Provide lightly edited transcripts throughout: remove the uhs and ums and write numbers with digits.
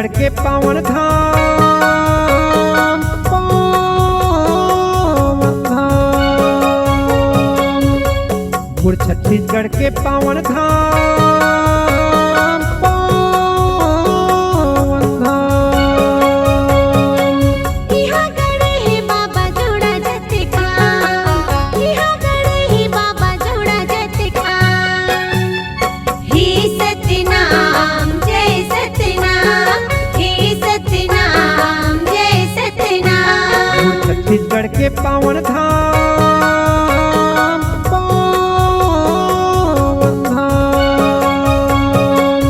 छत्तीसगढ़ के पावन धाम, पावन धाम, गुड़ छत्तीसगढ़ के पावन धाम, पावन धाम। इहाँ गड़े हे बाबा जोड़ा जत खाम, इहाँ गड़े हे बाबा जोड़ा जत खाम। हे सतनाम जय सतनाम, हे सतनाम जय सतनाम। गुड़ छत्तीसगढ़ के पावन धाम, पावन धाम,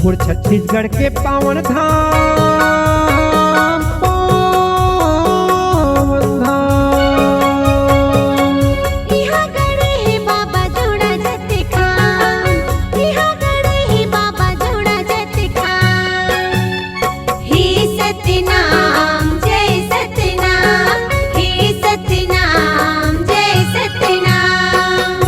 गुड़ छत्तीसगढ़ के पावन धाम, पावन धाम। इहाँ गड़े हे बाबा जोड़ा जत खाम, इहाँ गड़े हे बाबा जोड़ा जत खाम। हे सतनाम जय सतनाम, हे सतनाम जय सतनाम।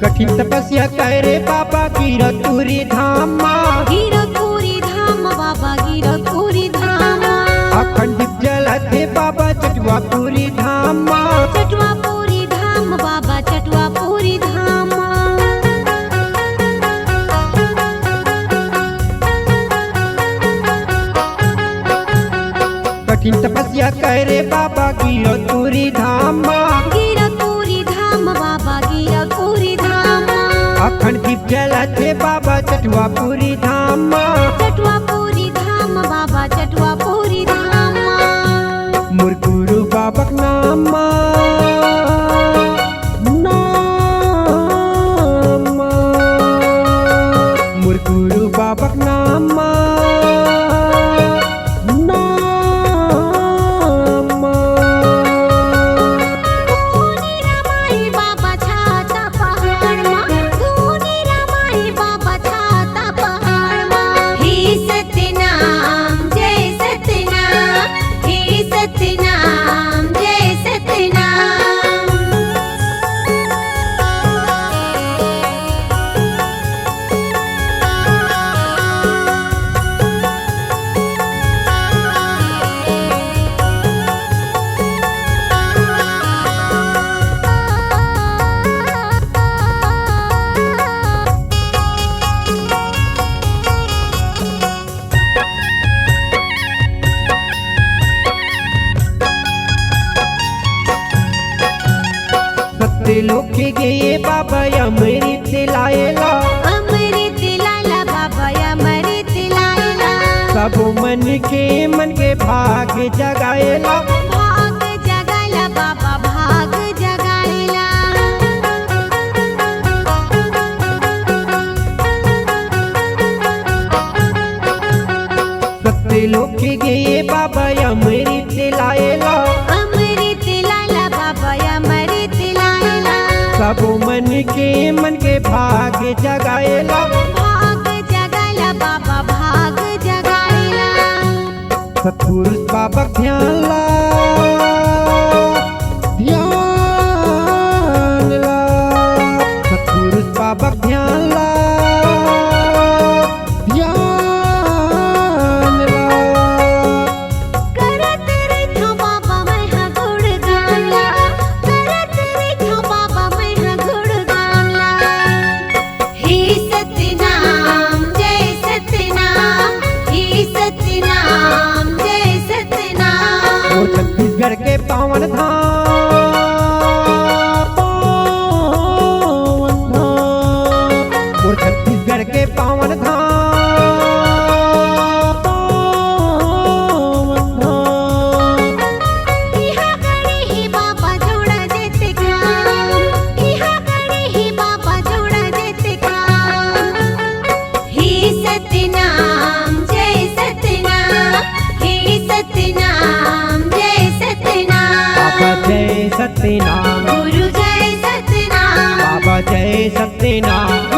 कठिन तपस्या करे बाबा गिरतुरी धाम, गिरपुरी धाम बाबा गिरपुरी धाम। अखंड दीप जलाते बाबा चटवापुरी धाम, चटवापुरी धाम बाबा चटवापुरी धाम। कठिन तपस्या करे बाबा गिरतुरी धाम, गिरपुरी धाम बाबा गिरपुरी धाम। अखंड दीप जलाते बाबा चटवापुरी धाम, चटवापुरी धाम बाबा चटवापुरी धाम। मोर गुरु बाबा के नाम, नाम, मोर गुरु बाबा के नाम, नाम। धूनी रमाई बाबा छाता पहाड़ मा, धूनी रमाई बाबा छाता पहाड़ मा। हे सतनाम जय सतनाम, हे सतनाम जय सतनाम। सत्य लोग के गए बाबा अमृत लाएला, अमृत लाला बाबा अमृत लाला। सब मन के भाग जगाएला, भाग जगाला बाबा भाग जगाला। सत्य लोग के गए बाबा अमृत लाएला, अमृत लाला बाबा अमृत लाला। सब मन के भाग जगाएला। भाग जगाला बाबा भाग जगाला। सतपुरुष बाबा के ध्यान ला, ध्यान ला, सतपुरुष बाबा के ध्यान ला, ध्यान ला। करत रेखा बाबा मैं हाँ गुणगान ला, करत रेखा बाबा मैं हाँ गुणगान ला। हे सतनाम जय सतनाम, हे सतनाम जय सतनाम। और छत्तीसगढ़ के पावन धाम, पावन धाम, और छत्तीसगढ़ के पावन धाम, पावन धाम। इहाँ गड़े हे बाबा जोड़ा जत खाम, इहाँ गड़े हे बाबा जोड़ा जत खाम। हे सतनाम जय सतनाम। सत्यनाम, गुरु जय सतनाम, बाबा जय सत्यनाम,